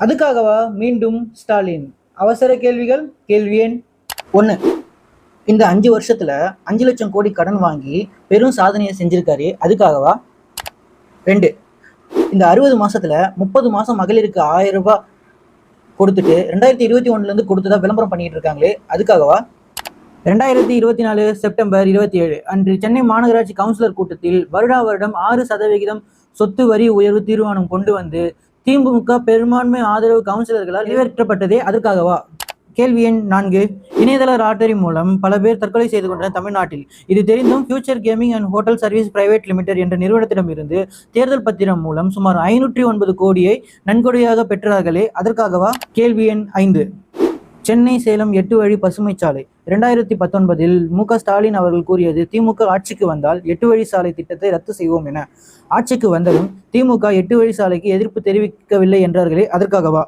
அதுக்காகவா மீண்டும் ஸ்டாலின்? அவசர கேள்விகள். கேள்வி எண் 1. இந்த 5 வருஷத்துல 5 லட்சம் கோடி கடன் வாங்கி பெரும் சாதனையை செஞ்சிருக்காரு. அதுக்காகவா? 2. இந்த 60 மாசத்துல 30 மாசம் மகளிருக்கு 1000 ரூபாய் கொடுத்துட்டு 2021 கொடுத்ததா விளம்பரம் பண்ணிட்டு இருக்காங்களே, அதுக்காகவா? 2024 செப்டம்பர் 27 அன்று சென்னை மாநகராட்சி கவுன்சிலர் கூட்டத்தில் வருடா வருடம் 6% சொத்து வரி உயர்வு தீர்மானம் கொண்டு வந்து திமுக பெரும்பான்மை ஆதரவு கவுன்சிலர்களால் நிறைவேற்றப்பட்டதே, அதற்காகவா? கேள்வி எண் 4. இணையதள லாட்டரி மூலம் பல பேர் தற்கொலை செய்து கொண்டனர் தமிழ்நாட்டில். இது தெரிந்தும் future gaming and hotel service private limited என்ற நிறுவனத்திடமிருந்து தேர்தல் பத்திரம் மூலம் சுமார் 509 கோடியை நன்கொடையாக பெற்றார்களே, அதற்காகவா? கேள்வி எண் 5. சென்னை சேலம் 8 வழி பசுமைச்சாலை 2019 மு.க. ஸ்டாலின் அவர்கள் கூறியது, திமுக ஆட்சிக்கு வந்தால் 8 வழி சாலை திட்டத்தை ரத்து செய்வோம் என. ஆட்சிக்கு வந்ததும் திமுக 8 வழி சாலைக்கு எதிர்ப்பு தெரிவிக்கவில்லை என்றார்களே, அதற்காகவா?